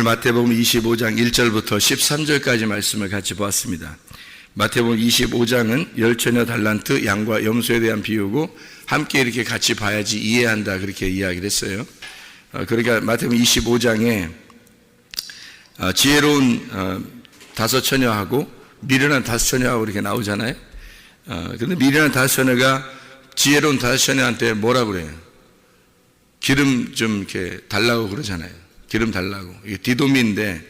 마태복음 25장 1절부터 13절까지 말씀을 같이 보았습니다. 마태복음 25장은 열처녀 달란트 양과 염소에 대한 비유고 함께 이렇게 같이 봐야지 이해한다 그렇게 이야기를 했어요. 그러니까 마태복음 25장에 지혜로운 다섯 처녀하고 미련한 다섯 처녀하고 이렇게 나오잖아요. 근데 미련한 다섯 처녀가 지혜로운 다섯 처녀한테 뭐라 그래요? 기름 좀 이렇게 달라고 그러잖아요. 기름 달라고. 이게 디도미인데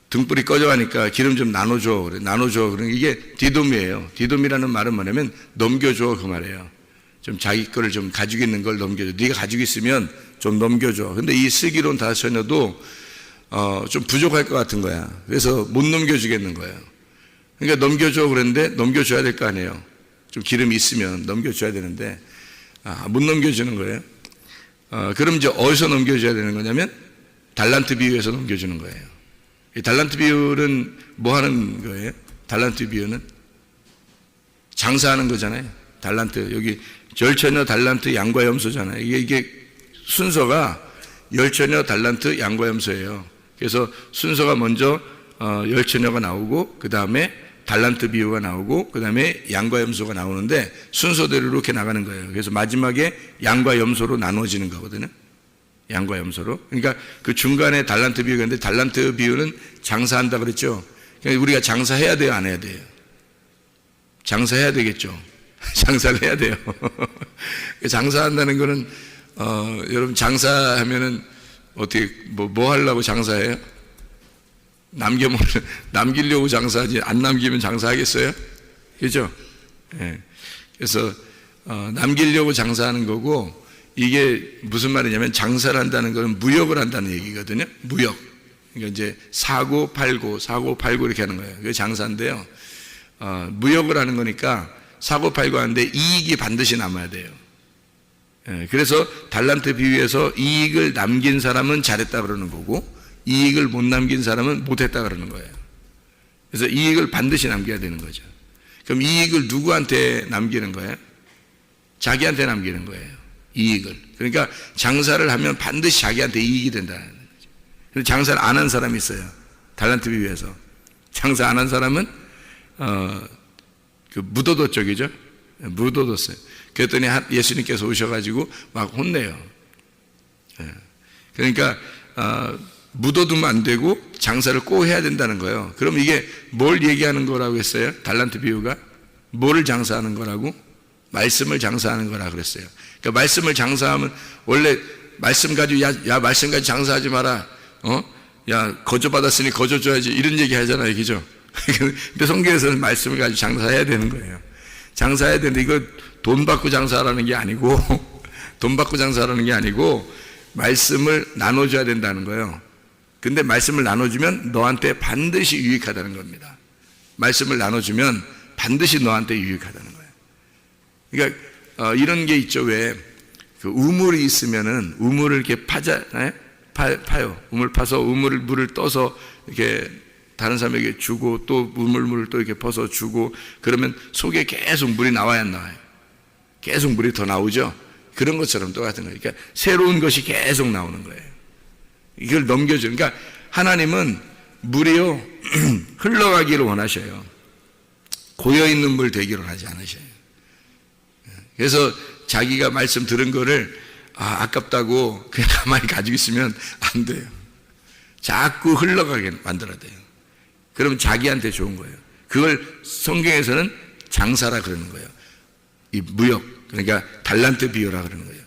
등불이 꺼져가니까 기름 좀 나눠줘. 그래. 나눠줘. 그러니까 이게 디도미예요. 디도미라는 말은 뭐냐면 넘겨줘 그 말이에요. 좀 자기 거를 좀 가지고 있는 걸 넘겨줘. 네가 가지고 있으면 좀 넘겨줘. 근데 이 슬기로운 다섯 처녀도 좀 부족할 것 같은 거야. 그래서 못 넘겨주겠는 거예요. 그러니까 넘겨줘 그랬는데 넘겨줘야 될 거 아니에요. 좀 기름이 있으면 넘겨줘야 되는데 못 넘겨주는 거예요. 그럼 이제 어디서 넘겨줘야 되는 거냐면 달란트 비유에서 넘겨주는 거예요. 이 달란트 비유는 뭐 하는 거예요? 달란트 비유는 장사하는 거잖아요. 달란트 여기 열처녀 달란트 양과 염소잖아요. 이게 순서가 열처녀 달란트 양과 염소예요. 그래서 순서가 먼저 열처녀가 나오고 그 다음에 달란트 비유가 나오고 그 다음에 양과 염소가 나오는데 순서대로 이렇게 나가는 거예요. 그래서 마지막에 양과 염소로 나눠지는 거거든요. 양과 염소로. 그러니까 그 중간에 달란트 비유가 있는데 달란트 비유는 장사한다 그랬죠. 그러니까 우리가 장사해야 돼요, 안 해야 돼요? 장사해야 되겠죠. 장사를 해야 돼요. 장사한다는 거는 여러분 장사하면은 어떻게 뭐 하려고 장사해요? 남기려고 장사하지 안 남기면 장사하겠어요? 그죠? 예. 그래서 남기려고 장사하는 거고 이게 무슨 말이냐면 장사를 한다는 것은 무역을 한다는 얘기거든요. 무역. 그러니까 이제 사고 팔고 이렇게 하는 거예요. 그게 장사인데요. 무역을 하는 거니까 사고 팔고 하는데 이익이 반드시 남아야 돼요. 예. 그래서 달란트 비유에서 이익을 남긴 사람은 잘했다 그러는 거고 이익을 못 남긴 사람은 못했다 그러는 거예요. 그래서 이익을 반드시 남겨야 되는 거죠. 그럼 이익을 누구한테 남기는 거예요? 자기한테 남기는 거예요. 이익을. 그러니까 장사를 하면 반드시 자기한테 이익이 된다는 거죠. 그래서 장사를 안 한 사람이 있어요. 달란트 비유에서. 장사 안 한 사람은 그 무도도 쪽이죠. 무도도어요. 그랬더니 예수님께서 오셔가지고 막 혼내요. 그러니까 묻어두면 안 되고 장사를 꼭 해야 된다는 거예요. 그럼 이게 뭘 얘기하는 거라고 했어요? 달란트 비유가 뭐를 장사하는 거라고? 말씀을 장사하는 거라고 그랬어요. 그러니까 말씀을 장사하면 원래 말씀 가지고 야 말씀 가지고 장사하지 마라. 야 거저 받았으니 거저 줘야지 이런 얘기 하잖아요, 그죠? 근데 성경에서는 말씀을 가지고 장사해야 되는 거예요. 장사해야 되는데 이거 돈 받고 장사하라는 게 아니고 돈 받고 장사하라는 게 아니고 말씀을 나눠줘야 된다는 거예요. 근데 말씀을 나눠주면 너한테 반드시 유익하다는 겁니다. 말씀을 나눠주면 반드시 너한테 유익하다는 거예요. 그러니까 이런 게 있죠. 왜 그 우물이 있으면은 우물을 이렇게 파잖아요. 파요. 우물 파서 물을 떠서 이렇게 다른 사람에게 주고 또 우물물을 또 이렇게 퍼서 주고 그러면 속에 계속 물이 나와야 안 나와요? 계속 물이 더 나오죠. 그런 것처럼 똑같은 거예요. 그러니까 새로운 것이 계속 나오는 거예요. 이걸 넘겨줘요. 그러니까 하나님은 물이요 흘러가기를 원하셔요. 고여있는 물 되기를 하지 않으셔요. 그래서 자기가 말씀 들은 거를 아깝다고 그냥 가만히 가지고 있으면 안 돼요. 자꾸 흘러가게 만들어야 돼요. 그러면 자기한테 좋은 거예요. 그걸 성경에서는 장사라 그러는 거예요. 이 무역, 그러니까 달란트 비유라 그러는 거예요.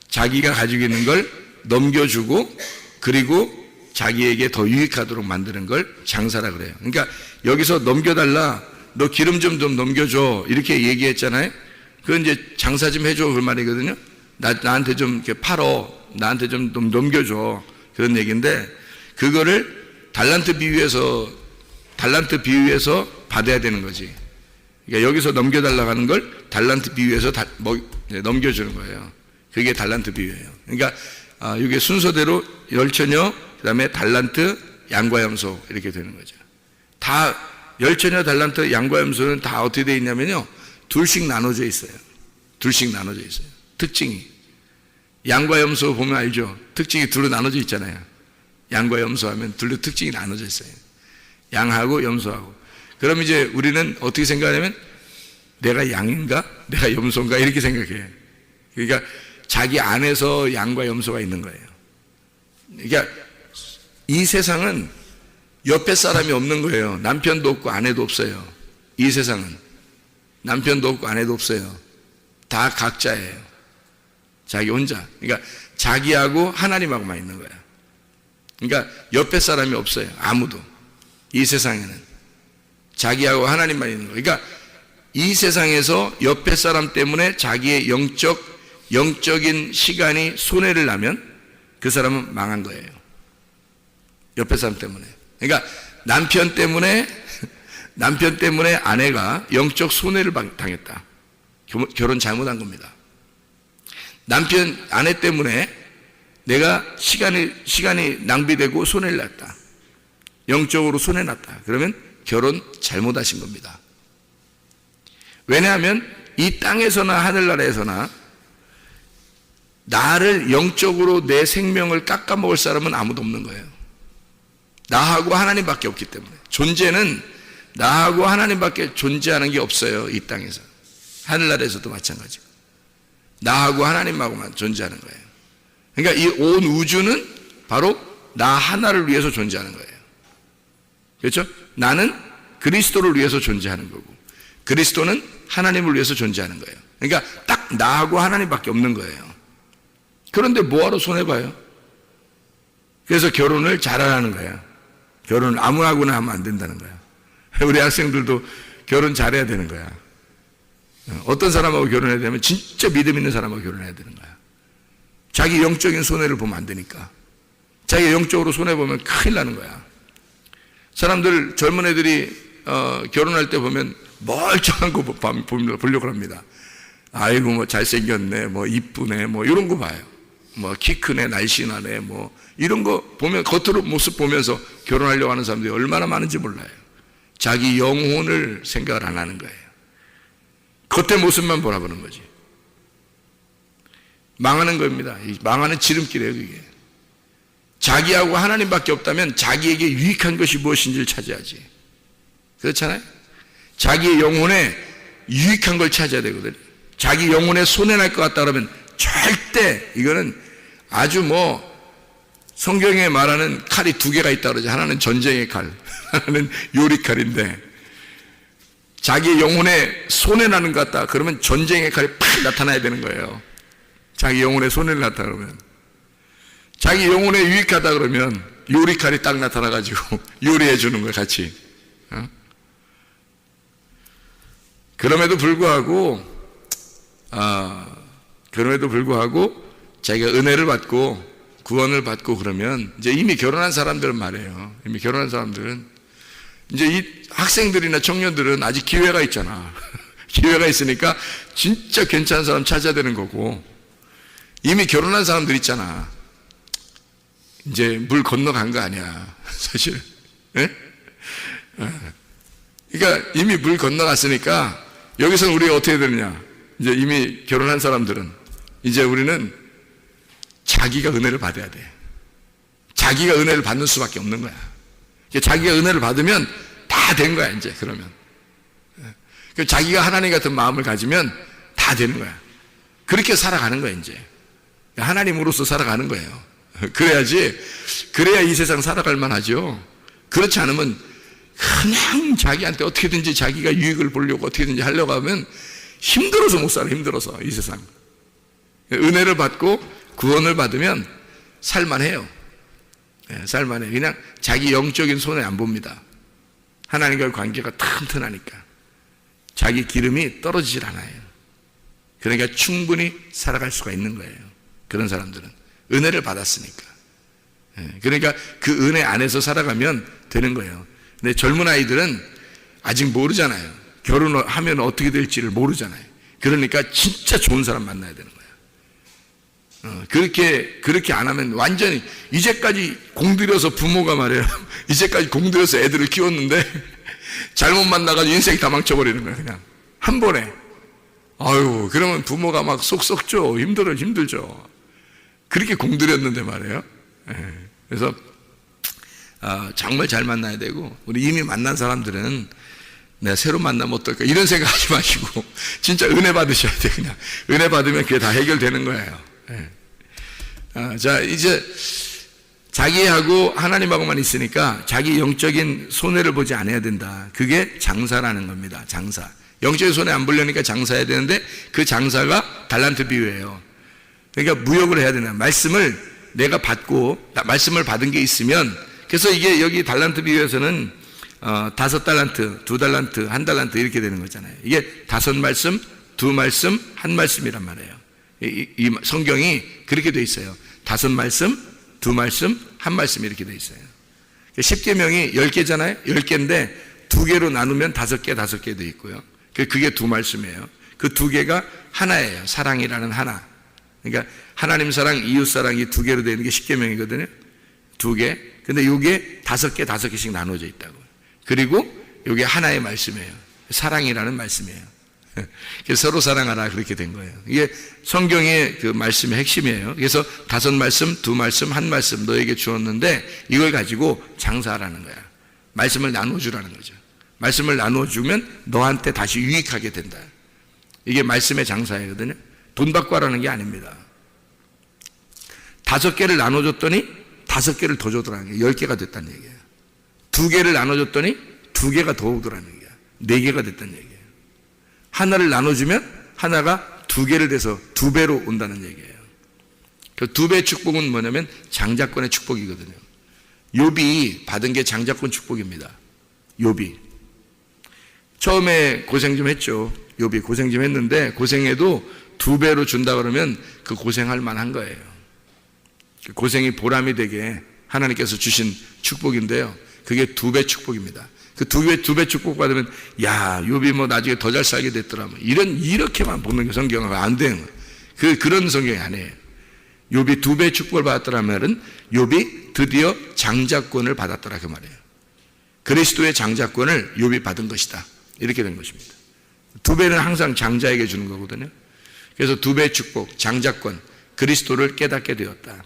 자기가 가지고 있는 걸 넘겨주고 그리고 자기에게 더 유익하도록 만드는 걸 장사라 그래요. 그러니까 여기서 넘겨달라, 너 기름 좀 넘겨줘 이렇게 얘기했잖아요. 그건 이제 장사 좀 해줘 그 말이거든요. 나한테 좀 이렇게 팔어, 나한테 좀 넘겨줘 그런 얘기인데 그거를 달란트 비유에서 받아야 되는 거지. 그러니까 여기서 넘겨달라고 하는 걸 달란트 비유에서 넘겨주는 거예요. 그게 달란트 비유예요. 그러니까 이게 순서대로 열처녀, 그 다음에 달란트, 양과 염소 이렇게 되는 거죠. 다 열처녀, 달란트, 양과 염소는 다 어떻게 되어 있냐면요, 둘씩 나눠져 있어요. 둘씩 나눠져 있어요. 특징이. 양과 염소 보면 알죠? 특징이 둘로 나눠져 있잖아요. 양과 염소하면 둘도 특징이 나눠져 있어요. 양하고 염소하고. 그럼 이제 우리는 어떻게 생각하냐면 내가 양인가? 내가 염소인가? 이렇게 생각해요. 그러니까 자기 안에서 양과 염소가 있는 거예요. 그러니까 이 세상은 옆에 사람이 없는 거예요. 남편도 없고 아내도 없어요. 이 세상은 남편도 없고 아내도 없어요. 다 각자예요. 자기 혼자. 그러니까 자기하고 하나님하고만 있는 거야. 그러니까 옆에 사람이 없어요. 아무도. 이 세상에는 자기하고 하나님만 있는 거예요. 그러니까 이 세상에서 옆에 사람 때문에 자기의 영적인 시간이 손해를 나면 그 사람은 망한 거예요. 옆에 사람 때문에. 그러니까 남편 때문에 아내가 영적 손해를 당했다. 결혼 잘못한 겁니다. 아내 때문에 내가 시간이 낭비되고 손해를 났다. 영적으로 손해났다. 그러면 결혼 잘못하신 겁니다. 왜냐하면 이 땅에서나 하늘나라에서나 나를 영적으로 내 생명을 깎아먹을 사람은 아무도 없는 거예요. 나하고 하나님밖에 없기 때문에. 존재는 나하고 하나님밖에 존재하는 게 없어요. 이 땅에서. 하늘나라에서도 마찬가지고. 나하고 하나님하고만 존재하는 거예요. 그러니까 이 온 우주는 바로 나 하나를 위해서 존재하는 거예요. 그렇죠? 나는 그리스도를 위해서 존재하는 거고 그리스도는 하나님을 위해서 존재하는 거예요. 그러니까 딱 나하고 하나님밖에 없는 거예요. 그런데 뭐하러 손해봐요? 그래서 결혼을 잘하라는 거예요. 결혼을 아무하고나 하면 안 된다는 거예요. 우리 학생들도 결혼 잘해야 되는 거야. 어떤 사람하고 결혼해야 되면 진짜 믿음 있는 사람하고 결혼해야 되는 거야. 자기 영적인 손해를 보면 안 되니까. 자기 영적으로 손해보면 큰일 나는 거야. 사람들, 젊은 애들이 결혼할 때 보면 멀쩡한 거 보려고 합니다. 아이고 뭐 잘생겼네, 뭐 이쁘네, 뭐 이런 거 봐요. 뭐 키 크네, 날씬하네, 뭐 이런 거 보면 겉으로 모습 보면서 결혼하려고 하는 사람들이 얼마나 많은지 몰라요. 자기 영혼을 생각을 안 하는 거예요. 겉의 모습만 보라보는 거지. 망하는 겁니다. 망하는 지름길이에요, 그게. 자기하고 하나님밖에 없다면 자기에게 유익한 것이 무엇인지를 찾아야지. 그렇잖아요? 자기의 영혼에 유익한 걸 찾아야 되거든요. 자기 영혼에 손해날 것 같다 그러면 절대, 이거는 아주 뭐 성경에 말하는 칼이 두 개가 있다 그러죠. 하나는 전쟁의 칼, 하나는 요리칼인데 자기 영혼에 손해나는 것 같다 그러면 전쟁의 칼이 팍 나타나야 되는 거예요. 자기 영혼에 손해를 나타나 그러면. 자기 영혼에 유익하다 그러면 요리칼이 딱 나타나가지고 요리해 주는 거예요, 같이. 그럼에도 불구하고 자기가 은혜를 받고 구원을 받고 그러면 이제 이미 결혼한 사람들은 말이에요. 이미 결혼한 사람들은 이제 이 학생들이나 청년들은 아직 기회가 있잖아. 기회가 있으니까 진짜 괜찮은 사람 찾아야 되는 거고 이미 결혼한 사람들 있잖아. 이제 물 건너간 거 아니야, 사실. 네? 그러니까 이미 물 건너갔으니까 여기서는 우리가 어떻게 되느냐? 이제 이미 결혼한 사람들은 이제 우리는 자기가 은혜를 받아야 돼. 자기가 은혜를 받는 수밖에 없는 거야. 자기가 은혜를 받으면 다 된 거야, 이제 그러면. 자기가 하나님 같은 마음을 가지면 다 되는 거야. 그렇게 살아가는 거야, 이제. 하나님으로서 살아가는 거예요. 그래야 이 세상 살아갈 만하죠. 그렇지 않으면 그냥 자기한테 어떻게든지 자기가 유익을 보려고 어떻게든지 하려고 하면 힘들어서 못 살아, 힘들어서 이 세상. 은혜를 받고 구원을 받으면 살만해요. 살만해. 그냥 자기 영적인 손해 안 봅니다. 하나님과의 관계가 튼튼하니까 자기 기름이 떨어지질 않아요. 그러니까 충분히 살아갈 수가 있는 거예요. 그런 사람들은 은혜를 받았으니까. 그러니까 그 은혜 안에서 살아가면 되는 거예요. 근데 젊은 아이들은 아직 모르잖아요. 결혼을 하면 어떻게 될지를 모르잖아요. 그러니까 진짜 좋은 사람 만나야 되는 거예요. 그렇게 안 하면 완전히 이제까지 공들여서 부모가 말해요. 이제까지 공들여서 애들을 키웠는데 잘못 만나가지고 인생 다 망쳐버리는 거예요. 그냥 한 번에. 아유, 그러면 부모가 막 속 썩죠. 힘들죠. 그렇게 공들였는데 말이에요. 그래서 정말 잘 만나야 되고, 우리 이미 만난 사람들은 내가 새로 만나면 어떨까 이런 생각 하지 마시고 진짜 은혜 받으셔야 돼. 그냥 은혜 받으면 그게 다 해결되는 거예요. 자, 이제 자기하고 하나님하고만 있으니까 자기 영적인 손해를 보지 않아야 된다. 그게 장사라는 겁니다. 장사. 영적인 손해 안 보려니까 장사해야 되는데 그 장사가 달란트 비유예요. 그러니까 무역을 해야 되나. 말씀을 내가 받고 말씀을 받은 게 있으면, 그래서 이게 여기 달란트 비유에서는 5달란트, 2달란트, 1달란트 이렇게 되는 거잖아요. 이게 5말씀, 2말씀, 1말씀이란 말이에요. 이 성경이 그렇게 돼 있어요. 5말씀, 2말씀, 1말씀 이렇게 돼 있어요. 10계명이 10개잖아요. 10개인데 2개로 나누면 5개, 5개 돼 있고요. 그게 2말씀이에요. 그 2개가 하나예요. 사랑이라는 하나. 그러니까 하나님 사랑, 이웃 사랑이 2개로 되는 게 10계명이거든요. 2개. 근데 이게 5개, 5개씩 나눠져 있다고. 그리고 이게 하나의 말씀이에요. 사랑이라는 말씀이에요. 그래서 서로 사랑하라 그렇게 된 거예요. 이게 성경의 그 말씀의 핵심이에요. 그래서 5말씀, 2말씀, 1말씀 너에게 주었는데 이걸 가지고 장사하라는 거야. 말씀을 나눠주라는 거죠. 말씀을 나눠주면 너한테 다시 유익하게 된다. 이게 말씀의 장사이거든요. 돈 받고 하라는 게 아닙니다. 5개를 나눠줬더니 5개를 더 줬더라는 게 10개가 됐다는 얘기예요. 2개를 나눠줬더니 2개가 더 오더라는 얘기야. 4개가 됐다는 얘기예요. 하나를 나눠주면 하나가 2개를 돼서 2배로 온다는 얘기예요. 그 2배 축복은 뭐냐면 장자권의 축복이거든요. 욥이 받은 게 장자권 축복입니다. 욥이 처음에 고생 좀 했죠. 욥이 고생 좀 했는데 고생해도 2배로 준다 그러면 그 고생할 만한 거예요. 고생이 보람이 되게 하나님께서 주신 축복인데요. 그게 2배 축복입니다. 그 2배 축복 받으면 야, 욥이 뭐 나중에 더 잘 살게 됐더라. 뭐 이렇게만 보는 게 성경은 안 되는 거예요. 그런 성경이 아니에요. 욥이 2배 축복을 받았더라면은 욥이 드디어 장자권을 받았더라 그 말이에요. 그리스도의 장자권을 욥이 받은 것이다. 이렇게 된 것입니다. 2배는 항상 장자에게 주는 거거든요. 그래서 2배 축복, 장자권, 그리스도를 깨닫게 되었다.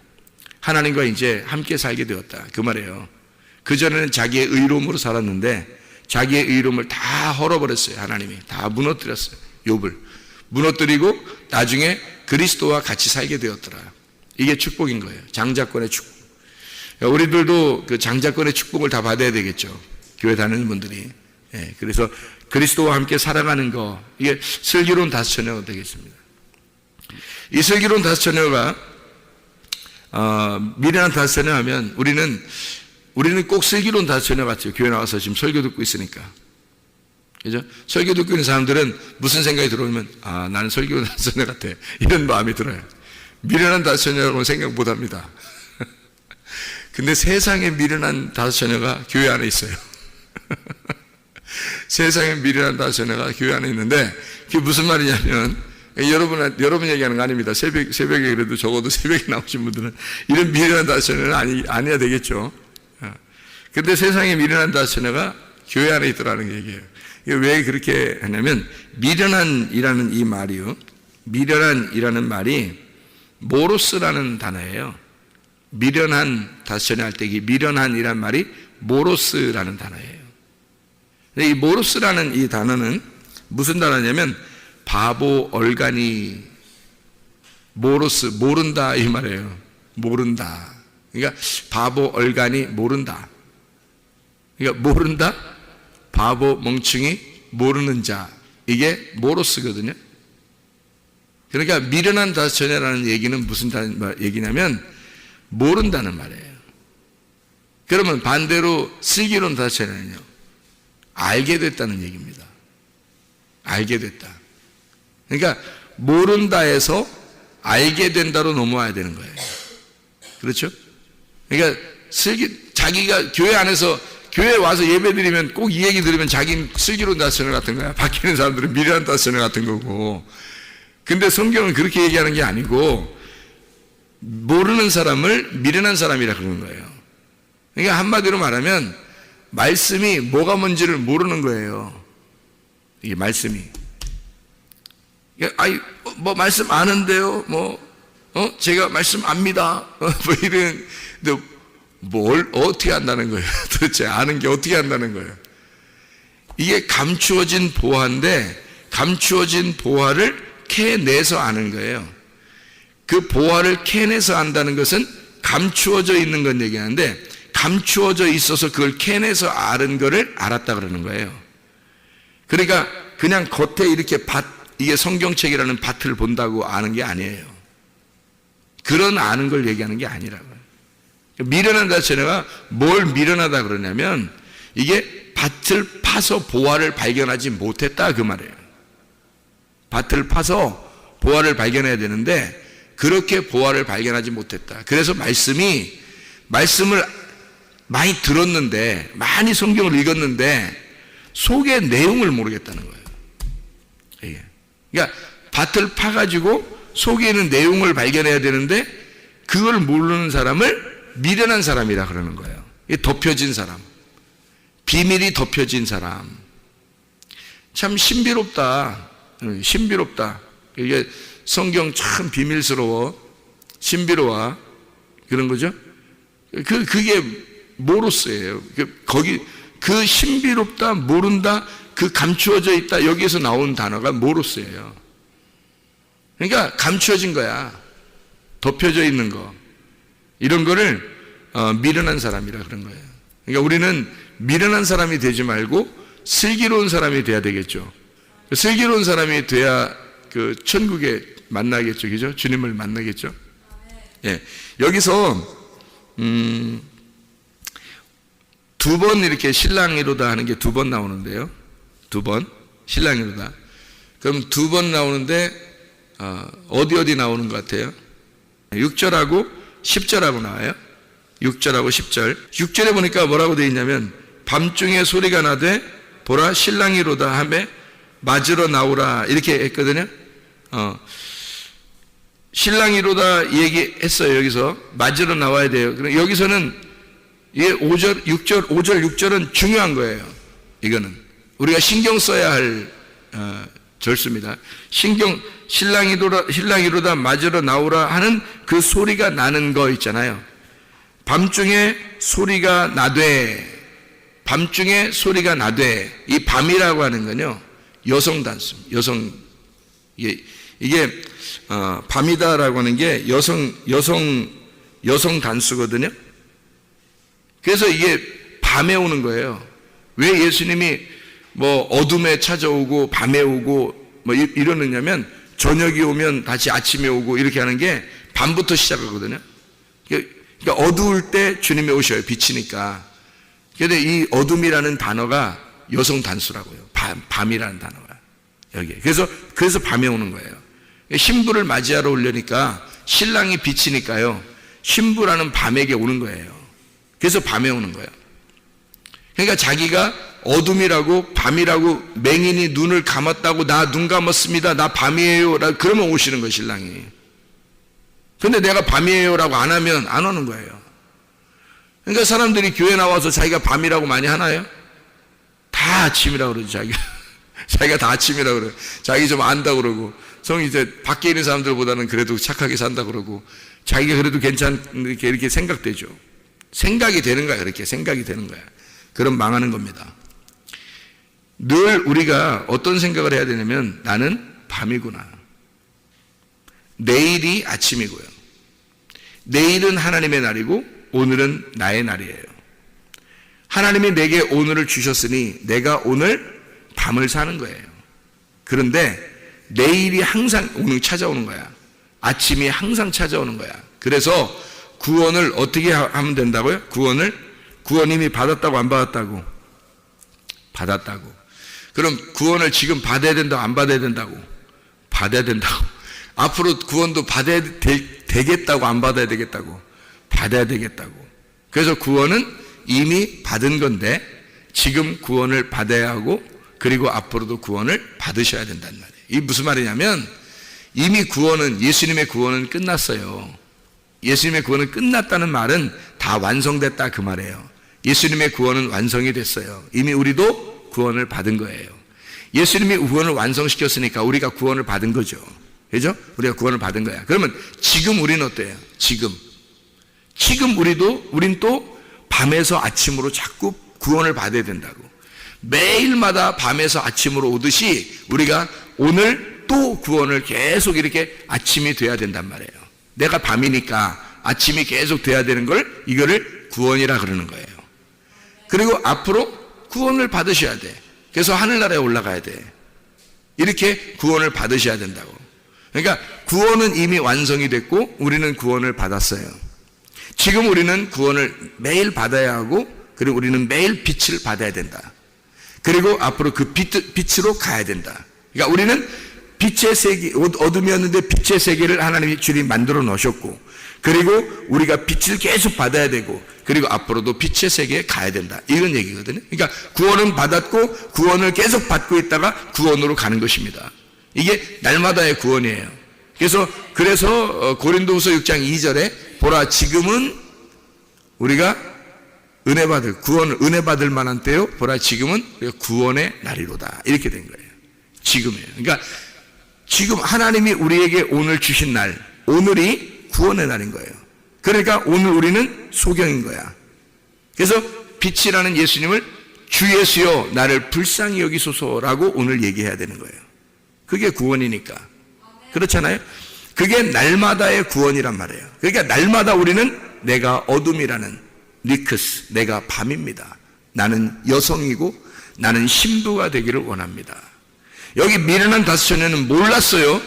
하나님과 이제 함께 살게 되었다. 그 말이에요. 그전에는 자기의 의로움으로 살았는데 자기의 의로움을 다 헐어버렸어요. 하나님이 다 무너뜨렸어요. 욥을 무너뜨리고 나중에 그리스도와 같이 살게 되었더라. 이게 축복인 거예요. 장자권의 축복. 우리들도 그 장자권의 축복을 다 받아야 되겠죠. 교회 다니는 분들이. 그래서 그리스도와 함께 살아가는 거, 이게 슬기로운 다스처녀가 되겠습니다. 이 슬기로운 다스처녀가 미련한 다스처녀 하면 우리는 꼭 슬기로운 다스처녀 같아요. 교회 나와서 지금 설교 듣고 있으니까. 그죠? 설교 듣고 있는 사람들은 무슨 생각이 들어오면 나는 슬기로운 다스처녀 같아. 이런 마음이 들어요. 미련한 다스처녀라고는 생각 못 합니다. 근데 세상에 미련한 다스처녀가 교회 안에 있어요. 세상에 미련한 다스처녀가 교회 안에 있는데 그게 무슨 말이냐면 여러분 얘기하는 거 아닙니다. 새벽에 그래도 적어도 새벽에 나오신 분들은 이런 미련한 다스처녀는 아니야 되겠죠. 근데 세상에 미련한 다스처녀가 교회 안에 있더라는 얘기예요. 왜 그렇게 하냐면 미련한이라는 이 말이요. 미련한이라는 말이 모로스라는 단어예요. 미련한 다스처녀 할 때 이 미련한이란 말이 모로스라는 단어예요. 이 모로스라는 이 단어는 무슨 단어냐면 바보, 얼간이, 모로스, 모른다 이 말이에요. 모른다. 그러니까 바보, 얼간이, 모른다. 그러니까 모른다, 바보, 멍충이, 모르는 자. 이게 모로스거든요. 그러니까 미련한 다스처녀라는 얘기는 무슨 얘기냐면 모른다는 말이에요. 그러면 반대로 슬기로운 다스처녀는요, 알게 됐다는 얘기입니다. 알게 됐다. 그러니까 모른다에서 알게 된다로 넘어와야 되는 거예요. 그렇죠? 그러니까 자기가 교회 안에서 교회에 와서 예배 드리면 꼭 이 얘기 들으면 자기는 슬기로운 다스처녀 같은 거야. 밖에 있는 사람들은 미련한 다스처녀 같은 거고. 근데 성경은 그렇게 얘기하는 게 아니고 모르는 사람을 미련한 사람이라 그러는 거예요. 그러니까 한마디로 말하면 말씀이 뭐가 뭔지를 모르는 거예요. 이게 말씀이. 뭐 말씀 아는데요. 제가 말씀 압니다. 뭐 이런. 근데 뭘 어떻게 한다는 거예요? 도대체 아는 게 어떻게 한다는 거예요? 이게 감추어진 보화인데 감추어진 보화를 캐내서 아는 거예요. 그 보화를 캐내서 안다는 것은 감추어져 있는 건 얘기하는데 감추어져 있어서 그걸 캐내서 아는 거를 알았다 그러는 거예요. 그러니까 그냥 겉에 이렇게 이게 성경책이라는 밭을 본다고 아는 게 아니에요. 그런 아는 걸 얘기하는 게 아니라고요. 미련하다 자체가 뭘 미련하다 그러냐면 이게 밭을 파서 보화를 발견하지 못했다 그 말이에요. 밭을 파서 보화를 발견해야 되는데 그렇게 보화를 발견하지 못했다. 그래서 말씀을 많이 들었는데 많이 성경을 읽었는데 속의 내용을 모르겠다는 거예요. 그러니까 밭을 파가지고 속에 있는 내용을 발견해야 되는데 그걸 모르는 사람을 미련한 사람이라 그러는 거예요. 덮여진 사람, 비밀이 덮여진 사람. 참 신비롭다. 신비롭다. 이게 성경 참 비밀스러워, 신비로워 그런 거죠. 그게 모로스예요. 거기 그 신비롭다, 모른다, 그 감추어져 있다 여기에서 나온 단어가 모로스예요. 그러니까 감추어진 거야. 덮여져 있는 거. 이런 거를 미련한 사람이라 그런 거예요. 그러니까 우리는 미련한 사람이 되지 말고 슬기로운 사람이 돼야 되겠죠. 슬기로운 사람이 돼야 그 천국에 만나겠죠. 그죠? 주님을 만나겠죠. 예. 여기서 두 번 이렇게 신랑이로다 하는 게 두 번 나오는데요. 두 번 신랑이로다. 그럼 두 번 나오는데 어디 나오는 것 같아요? 6절하고 10절하고 나와요. 6절하고 10절. 6절에 보니까 뭐라고 되어 있냐면 밤중에 소리가 나되 보라 신랑이로다 하매 맞으러 나오라 이렇게 했거든요. 신랑이로다 얘기했어요. 여기서 맞으러 나와야 돼요. 그럼 여기서는 5절, 6절, 5절, 6절은 중요한 거예요. 이거는 우리가 신경 써야 할 절수입니다. 신랑이로다 맞으러 나오라 하는 그 소리가 나는 거 있잖아요. 밤중에 소리가 나되, 밤중에 소리가 나되, 이 밤이라고 하는 건요 여성 단수, 이게 밤이다라고 하는 게 여성 단수거든요. 그래서 이게 밤에 오는 거예요. 왜 예수님이 뭐 어둠에 찾아오고 밤에 오고 뭐 이러느냐면 저녁이 오면 다시 아침에 오고 이렇게 하는 게 밤부터 시작하거든요. 그러니까 어두울 때 주님이 오셔요. 비치니까. 그런데 이 어둠이라는 단어가 여성 단수라고요. 밤이라는 단어가 여기. 그래서 밤에 오는 거예요. 신부를 맞이하러 오려니까 신랑이 비치니까요. 신부라는 밤에게 오는 거예요. 그래서 밤에 오는 거예요. 그러니까 자기가 어둠이라고 밤이라고 맹인이 눈을 감았다고 나 눈 감았습니다. 나 밤이에요. 그러면 오시는 거예요, 신랑이. 근데 내가 밤이에요라고 안 하면 안 오는 거예요. 그러니까 사람들이 교회 나와서 자기가 밤이라고 많이 하나요? 다 아침이라고 그러죠, 자기가. 자기가 다 아침이라고 그래요. 자기 좀 안다 그러고. 이제 밖에 있는 사람들보다는 그래도 착하게 산다 그러고. 자기가 그래도 이렇게 생각되죠. 생각이 되는 거야, 그렇게. 생각이 되는 거야. 그럼 망하는 겁니다. 늘 우리가 어떤 생각을 해야 되냐면 나는 밤이구나. 내일이 아침이고요. 내일은 하나님의 날이고 오늘은 나의 날이에요. 하나님이 내게 오늘을 주셨으니 내가 오늘 밤을 사는 거예요. 그런데 내일이 항상 오늘 찾아오는 거야. 아침이 항상 찾아오는 거야. 그래서 구원을 어떻게 하면 된다고요? 구원 이미 받았다고 안 받았다고? 받았다고. 그럼 구원을 지금 받아야 된다고 안 받아야 된다고? 받아야 된다고. 앞으로 구원도 받아야 되겠다고 안 받아야 되겠다고? 받아야 되겠다고. 그래서 구원은 이미 받은 건데 지금 구원을 받아야 하고 그리고 앞으로도 구원을 받으셔야 된다는 말이에요. 이게 무슨 말이냐면 이미 예수님의 구원은 끝났어요. 예수님의 구원은 끝났다는 말은 다 완성됐다 그 말이에요. 예수님의 구원은 완성이 됐어요. 이미 우리도 구원을 받은 거예요. 예수님이 구원을 완성시켰으니까 우리가 구원을 받은 거죠. 그죠? 우리가 구원을 받은 거야. 그러면 지금 우리는 어때요? 지금 우린 또 밤에서 아침으로 자꾸 구원을 받아야 된다고. 매일마다 밤에서 아침으로 오듯이 우리가 오늘 또 구원을 계속 이렇게 아침이 돼야 된단 말이에요. 내가 밤이니까 아침이 계속 돼야 되는 걸 이거를 구원이라 그러는 거예요. 그리고 앞으로 구원을 받으셔야 돼. 그래서 하늘나라에 올라가야 돼. 이렇게 구원을 받으셔야 된다고. 그러니까 구원은 이미 완성이 됐고 우리는 구원을 받았어요. 지금 우리는 구원을 매일 받아야 하고, 그리고 우리는 매일 빛을 받아야 된다. 그리고 앞으로 그 빛으로 가야 된다. 그러니까 우리는 빛의 세계, 어둠이었는데 빛의 세계를 하나님이 주님 만들어 놓으셨고, 그리고 우리가 빛을 계속 받아야 되고, 그리고 앞으로도 빛의 세계에 가야 된다. 이런 얘기거든요. 그러니까 구원은 받았고 구원을 계속 받고 있다가 구원으로 가는 것입니다. 이게 날마다의 구원이에요. 그래서 고린도후서 6장 2절에 보라 지금은 우리가 은혜 받을 만한 때요. 보라 지금은 구원의 날이로다. 이렇게 된 거예요. 지금이에요. 그러니까 지금 하나님이 우리에게 오늘 주신 날, 오늘이 구원의 날인 거예요. 그러니까 오늘 우리는 소경인 거야. 그래서 빛이라는 예수님을 주 예수여 나를 불쌍히 여기소서라고 오늘 얘기해야 되는 거예요. 그게 구원이니까. 그렇잖아요. 그게 날마다의 구원이란 말이에요. 그러니까 날마다 우리는 내가 어둠이라는 니크스, 내가 밤입니다. 나는 여성이고 나는 신부가 되기를 원합니다. 여기 미련한 다스처녀는 몰랐어요.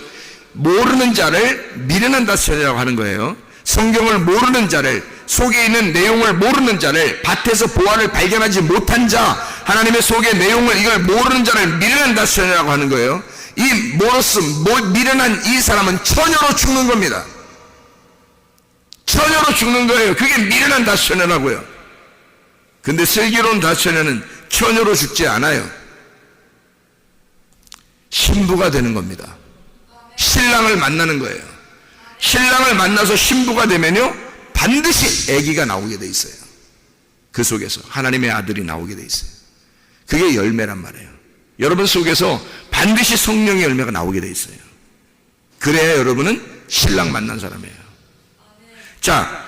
모르는 자를 미련한 다스처녀라고 하는 거예요. 성경을 모르는 자를, 속에 있는 내용을 모르는 자를, 밭에서 보화를 발견하지 못한 자, 하나님의 속의 내용을 이걸 모르는 자를 미련한 다스처녀라고 하는 거예요. 이 미련한 이 사람은 처녀로 죽는 겁니다. 처녀로 죽는 거예요. 그게 미련한 다스처녀라고요. 근데 슬기로운 다스처녀는 처녀로 죽지 않아요. 신부가 되는 겁니다. 신랑을 만나는 거예요. 신랑을 만나서 신부가 되면요 반드시 아기가 나오게 돼 있어요. 그 속에서 하나님의 아들이 나오게 돼 있어요. 그게 열매란 말이에요. 여러분 속에서 반드시 성령의 열매가 나오게 돼 있어요. 그래야 여러분은 신랑 만난 사람이에요. 자,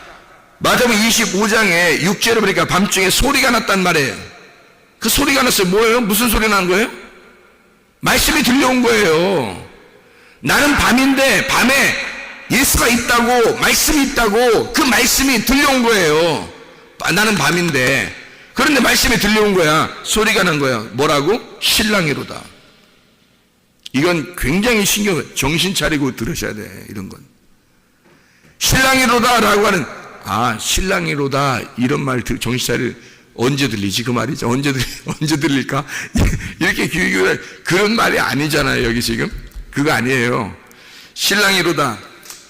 마태복음 25장에 6절에 보니까 밤중에 소리가 났단 말이에요. 그 소리가 났어요. 뭐예요? 무슨 소리 나는 거예요? 말씀이 들려온 거예요. 나는 밤인데 밤에 예수가 있다고, 말씀이 있다고, 그 말씀이 들려온 거예요. 나는 밤인데 그런데 말씀이 들려온 거야. 소리가 난 거야. 뭐라고? 신랑이로다. 이건 굉장히 정신 차리고 들으셔야 돼. 이런 건 신랑이로다 라고 하는, 신랑이로다 이런 말 정신 차릴 언제 들리지? 그 말이죠. 언제 들릴까? 이렇게 그런 말이 아니잖아요. 여기 지금 그거 아니에요. 신랑이로다.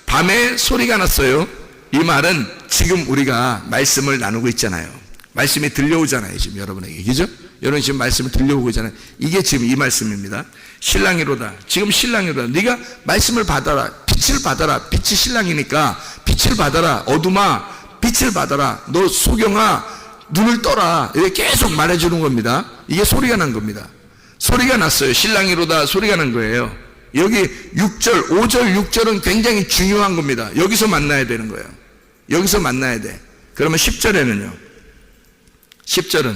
밤에 소리가 났어요. 이 말은 지금 우리가 말씀을 나누고 있잖아요. 말씀이 들려오잖아요. 지금 여러분에게. 그죠? 여러분 지금 말씀이 들려오고 있잖아요. 이게 지금 이 말씀입니다. 신랑이로다. 지금 신랑이로다. 네가 말씀을 받아라. 빛을 받아라. 빛이 신랑이니까 빛을 받아라. 어둠아 빛을 받아라. 너 소경아 눈을 떠라. 이렇게 계속 말해주는 겁니다. 이게 소리가 난 겁니다. 소리가 났어요. 신랑이로다 소리가 난 거예요. 여기 6절, 5절, 6절은 굉장히 중요한 겁니다. 여기서 만나야 되는 거예요. 여기서 만나야 돼. 그러면 10절에는요. 10절은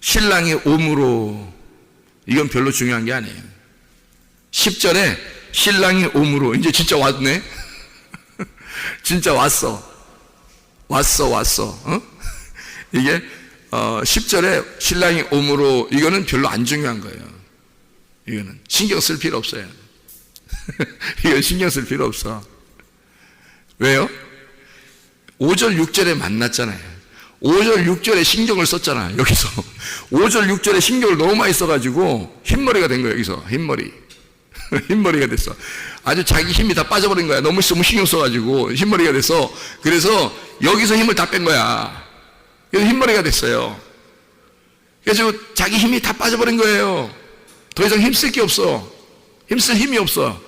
신랑이 오므로, 이건 별로 중요한 게 아니에요. 10절에 신랑이 오므로, 이제 진짜 왔네. 진짜 왔어. 이게 10절에 신랑이 오므로, 이거는 별로 안 중요한 거예요. 이거는 신경 쓸 필요 없어요. 이건 신경 쓸 필요 없어. 왜요? 5절 6절에 만났잖아요. 5절 6절에 신경을 썼잖아. 여기서 5절 6절에 신경을 너무 많이 써가지고 흰머리가 된 거예요. 여기서 흰머리가 됐어. 아주 자기 힘이 다 빠져버린 거야. 너무 신경 써가지고 흰머리가 됐어. 그래서 여기서 힘을 다 뺀 거야. 그래서 흰머리가 됐어요. 그래서 자기 힘이 다 빠져버린 거예요. 더 이상 힘쓸 게 없어. 힘쓸 힘이 없어.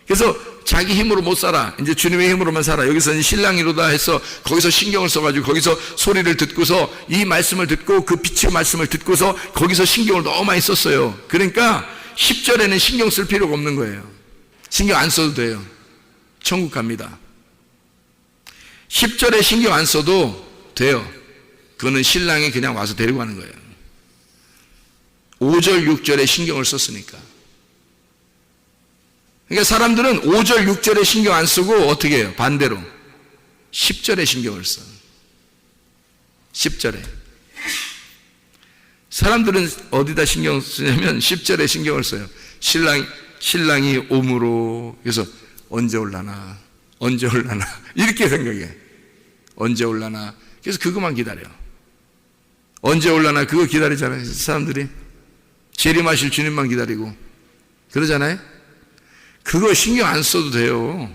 그래서 자기 힘으로 못 살아. 이제 주님의 힘으로만 살아. 여기서는 신랑이로다 해서 거기서 신경을 써가지고 거기서 소리를 듣고서 이 말씀을 듣고 그 빛의 말씀을 듣고서 거기서 신경을 너무 많이 썼어요. 그러니까 10절에는 신경 쓸 필요가 없는 거예요. 신경 안 써도 돼요. 천국 갑니다. 10절에 신경 안 써도 돼요. 그거는 신랑이 그냥 와서 데리고 가는 거예요. 5절, 6절에 신경을 썼으니까. 그러니까 사람들은 5절, 6절에 신경 안 쓰고 어떻게 해요? 반대로 10절에 신경을 써. 10절에. 사람들은 어디다 신경 쓰냐면 10절에 신경을 써요. 신랑이 오므로, 그래서 언제 올라나 이렇게 생각해. 언제 올라나. 그래서 그것만 기다려. 언제 올라나 그거 기다리잖아요. 사람들이 재림하실 주님만 기다리고 그러잖아요. 그거 신경 안 써도 돼요.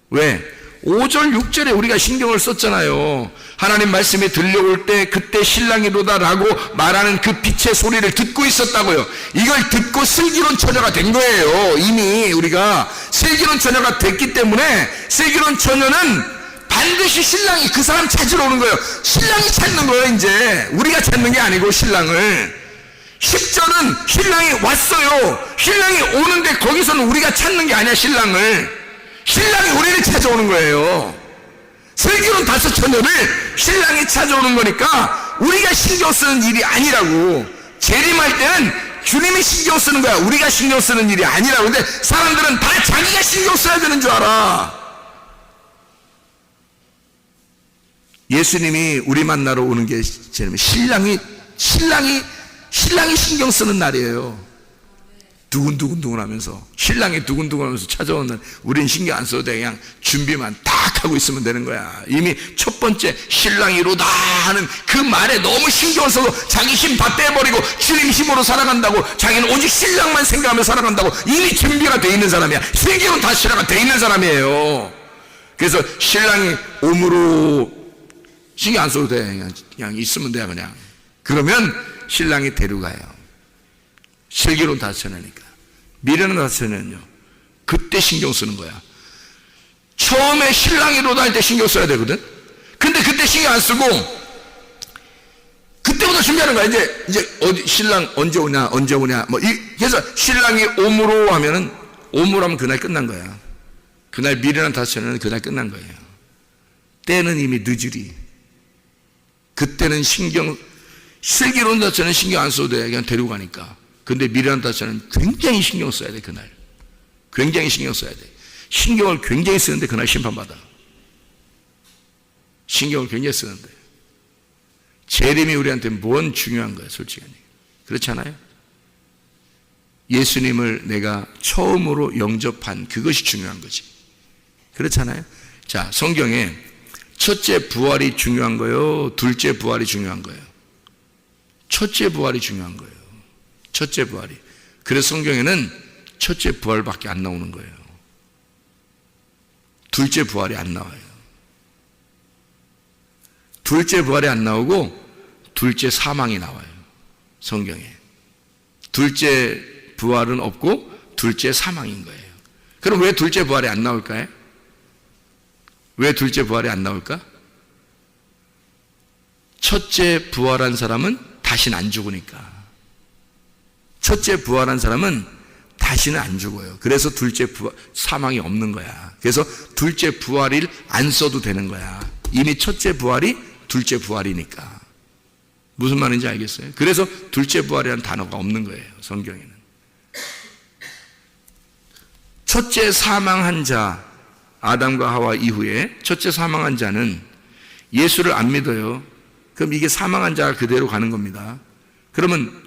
왜? 5절 6절에 우리가 신경을 썼잖아요. 하나님 말씀이 들려올 때 그때 신랑이로다라고 말하는 그 빛의 소리를 듣고 있었다고요. 이걸 듣고 슬기로운 처녀가 된 거예요. 이미 우리가 슬기로운 처녀가 됐기 때문에 슬기로운 처녀는 반드시 신랑이 그 사람 찾으러 오는 거예요. 신랑이 찾는 거예요. 이제 우리가 찾는 게 아니고 신랑을. 10절은 신랑이 왔어요. 신랑이 오는데 거기서는 우리가 찾는 게 아니야. 신랑을. 신랑이 우리를 찾아오는 거예요. 슬기로운 다섯 처녀를 신랑이 찾아오는 거니까 우리가 신경 쓰는 일이 아니라고. 재림할 때는 주님이 신경 쓰는 거야. 우리가 신경 쓰는 일이 아니라고. 근데 사람들은 다 자기가 신경 써야 되는 줄 알아. 예수님이 우리 만나러 오는 게 신랑이 신경 쓰는 날이에요. 두근두근 하면서, 신랑이 두근두근 하면서 찾아오는 날, 우린 신경 안 써도 돼. 그냥 준비만 딱 하고 있으면 되는 거야. 이미 첫 번째 신랑이로다 하는 그 말에 너무 신경을 써서 자기 힘 다 빼버리고 주님 힘으로 살아간다고, 자기는 오직 신랑만 생각하며 살아간다고 이미 준비가 돼 있는 사람이야. 슬기로운 다시라가 돼 있는 사람이에요. 그래서 신랑이 오므로 신경 안 써도 돼. 그냥 있으면 돼. 그냥. 그러면 신랑이 데려가요. 슬기로운 다스처녀니까. 미련한 다스처녀는요, 그때 신경 쓰는 거야. 처음에 신랑이로다 할 때 신경 써야 되거든. 근데 그때 신경 안 쓰고 그때부터 준비하는 거야. 이제 어디 신랑 언제 오냐 뭐 그래서 신랑이 오므로 하면은, 오므로 하면 그날 끝난 거야. 그날 미련한 다스처녀는 그날 끝난 거예요. 때는 이미 늦으리. 그때는 슬기로운 다스처녀는 신경 안 써도 돼. 그냥 데리고 가니까. 근데 미련한 다스처녀는 굉장히 신경 써야 돼. 그날 굉장히 신경 써야 돼. 신경을 굉장히 쓰는데 그날 심판받아. 신경을 굉장히 쓰는데. 재림이 우리한테 뭔 중요한 거야, 솔직히. 그렇지 않아요? 예수님을 내가 처음으로 영접한 그것이 중요한 거지. 그렇잖아요? 자, 성경에 첫째 부활이 중요한 거예요? 둘째 부활이 중요한 거예요? 첫째 부활이 중요한 거예요. 첫째 부활이. 그래서 성경에는 첫째 부활밖에 안 나오는 거예요. 둘째 부활이 안 나와요. 둘째 부활이 안 나오고 둘째 사망이 나와요. 성경에. 둘째 부활은 없고 둘째 사망인 거예요. 그럼 왜 둘째 부활이 안 나올까요? 왜 둘째 부활이 안 나올까? 첫째 부활한 사람은 다시는 안 죽으니까. 첫째 부활한 사람은 다시는 안 죽어요. 그래서 둘째 사망이 없는 거야. 그래서 둘째 부활을 안 써도 되는 거야. 이미 첫째 부활이 둘째 부활이니까. 무슨 말인지 알겠어요? 그래서 둘째 부활이라는 단어가 없는 거예요, 성경에는. 첫째 사망한 자, 아담과 하와 이후에 첫째 사망한 자는 예수를 안 믿어요. 그럼 이게 사망한 자가 그대로 가는 겁니다. 그러면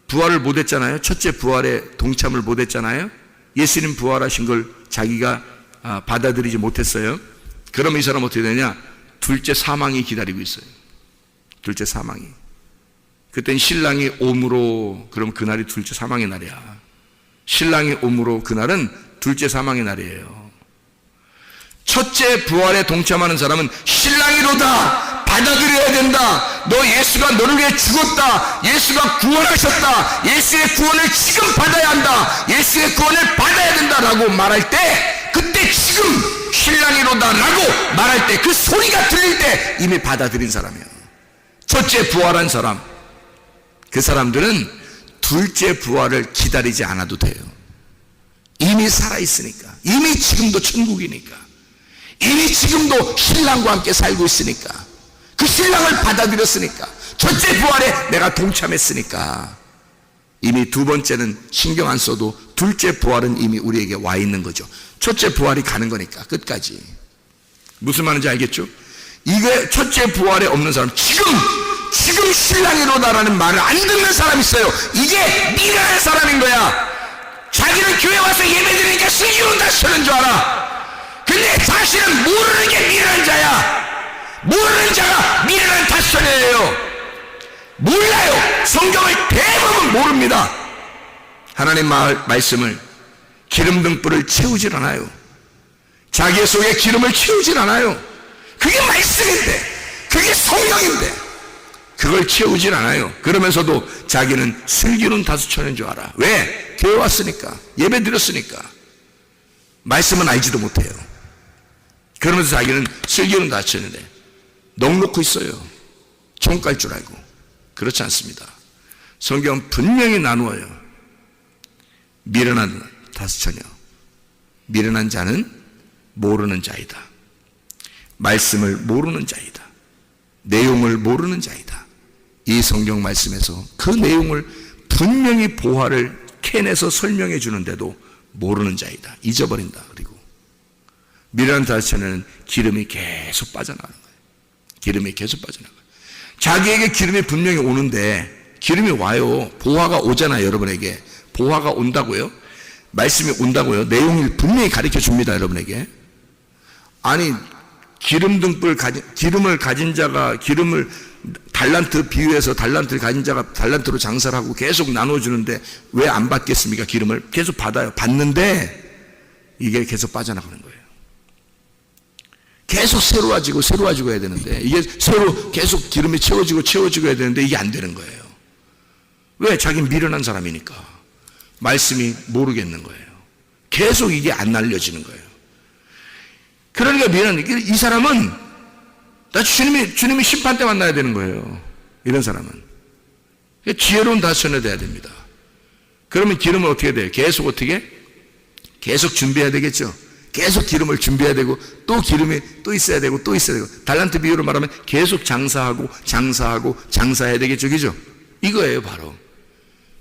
부활을 못했잖아요. 첫째 부활에 동참을 못했잖아요. 예수님 부활하신 걸 자기가 받아들이지 못했어요. 그러면 이 사람 어떻게 되냐? 둘째 사망이 기다리고 있어요. 둘째 사망이. 그땐 신랑이 오므로, 그럼 그날이 둘째 사망의 날이야. 신랑이 오므로 그날은 둘째 사망의 날이에요. 첫째 부활에 동참하는 사람은 신랑이로다, 받아들여야 된다. 너 예수가 너를 위해 죽었다. 예수가 구원하셨다. 예수의 구원을 지금 받아야 한다. 예수의 구원을 받아야 된다라고 말할 때, 그때 지금 신랑이로다라고 말할 때, 그 소리가 들릴 때 이미 받아들인 사람이에요. 첫째 부활한 사람, 그 사람들은 둘째 부활을 기다리지 않아도 돼요. 이미 살아있으니까. 이미 지금도 천국이니까. 이미 지금도 신랑과 함께 살고 있으니까, 그 신랑을 받아들였으니까, 첫째 부활에 내가 동참했으니까 이미 두 번째는 신경 안 써도 둘째 부활은 이미 우리에게 와 있는 거죠. 첫째 부활이 가는 거니까 끝까지. 무슨 말인지 알겠죠? 이게 첫째 부활에 없는 사람, 지금 신랑이로다라는 말을 안 듣는 사람이 있어요. 이게 미련한 사람인 거야. 자기는 교회 와서 예배드리니까 슬기로운 다스는 줄 알아. 근데 자신은 모르는 게 미련한 자야. 모르는 자가 미련한 다스예요. 몰라요. 성경을 대부분 모릅니다. 하나님 말씀을 기름 등불을 채우질 않아요. 자기 속에 기름을 채우질 않아요. 그게 말씀인데, 그게 성령인데 그걸 채우질 않아요. 그러면서도 자기는 슬기로운 다스처는 줄 알아. 왜? 교회 왔으니까, 예배 드렸으니까. 말씀은 알지도 못해요. 그러면서 자기는 슬기로운 다스처인데 넉놓고 있어요. 총 깔 줄 알고. 그렇지 않습니다. 성경은 분명히 나누어요. 미련한 다스처녀, 미련한 자는 모르는 자이다. 말씀을 모르는 자이다. 내용을 모르는 자이다. 이 성경 말씀에서 그 내용을 분명히 보화를 캐내서 설명해 주는데도 모르는 자이다. 잊어버린다. 그리고 미련한 다스처녀는 기름이 계속 빠져나가는 거예요. 기름이 계속 빠져나가요. 자기에게 기름이 분명히 오는데, 기름이 와요. 보화가 오잖아요. 여러분에게 보화가 온다고요. 말씀이 온다고요. 내용을 분명히 가르쳐 줍니다. 여러분에게. 아니, 기름을 가진 자가, 기름을 달란트 비유해서 달란트를 가진 자가 달란트로 장사를 하고 계속 나눠주는데 왜 안 받겠습니까? 기름을 계속 받아요. 받는데 이게 계속 빠져나가는 거예요. 계속 새로워지고 해야 되는데, 이게 새로 계속 기름이 채워지고 해야 되는데 이게 안 되는 거예요. 왜? 자기는 미련한 사람이니까. 말씀이 모르겠는 거예요. 계속 이게 안 알려지는 거예요. 그러니까 이 사람은 나 주님이 심판 때 만나야 되는 거예요. 이런 사람은 지혜로운 다스처녀 돼야 됩니다. 그러면 기름은 어떻게 돼요? 계속 준비해야 되겠죠. 계속 기름을 준비해야 되고, 또 기름이 또 있어야 되고, 또 있어야 되고. 달란트 비유로 말하면 계속 장사해야 되겠죠. 그죠? 이거예요. 바로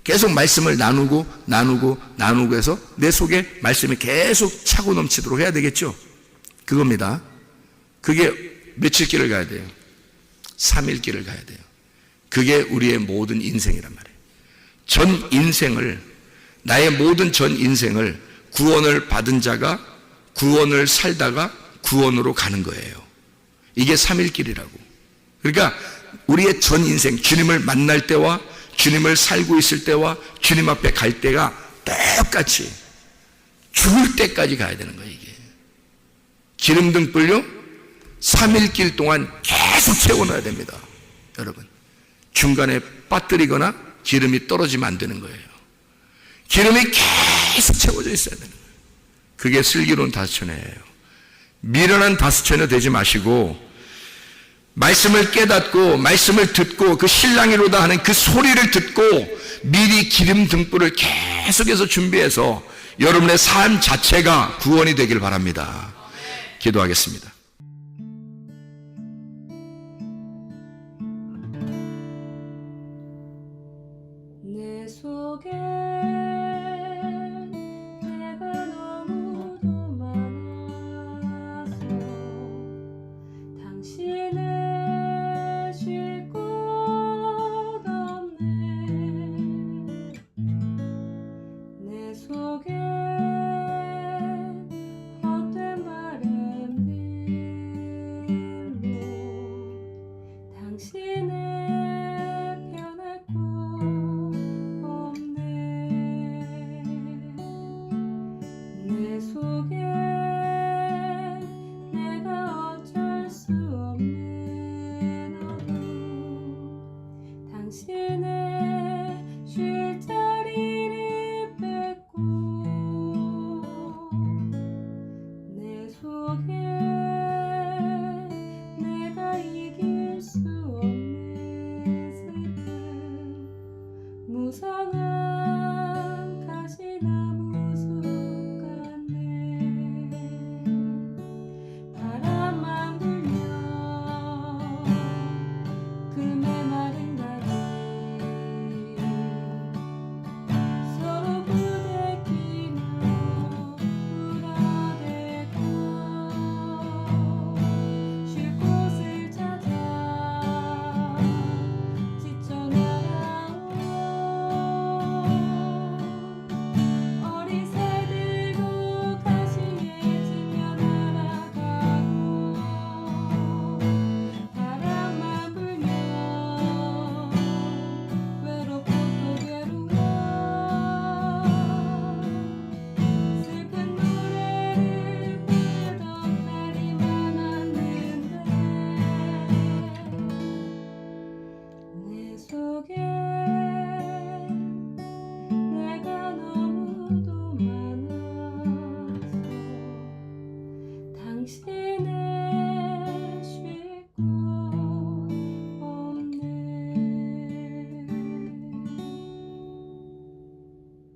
계속 말씀을 나누고 해서 내 속에 말씀이 계속 차고 넘치도록 해야 되겠죠. 그겁니다. 그게 며칠 길을 가야 돼요? 3일 길을 가야 돼요. 그게 우리의 모든 인생이란 말이에요. 나의 모든 전 인생을 구원을 받은 자가 구원을 살다가 구원으로 가는 거예요. 이게 3일 길이라고. 그러니까 우리의 전 인생, 주님을 만날 때와 주님을 살고 있을 때와 주님 앞에 갈 때가 똑같이 죽을 때까지 가야 되는 거예요. 이게 기름 등불요 3일 길 동안 계속 채워놔야 됩니다. 여러분, 중간에 빠뜨리거나 기름이 떨어지면 안 되는 거예요. 기름이 계속 채워져 있어야 되는 거예요. 그게 슬기로운 다스처녀예요. 미련한 다스처녀 되지 마시고, 말씀을 깨닫고 말씀을 듣고 그 신랑이로다 하는 그 소리를 듣고 미리 기름 등불을 계속해서 준비해서 여러분의 삶 자체가 구원이 되길 바랍니다. 기도하겠습니다.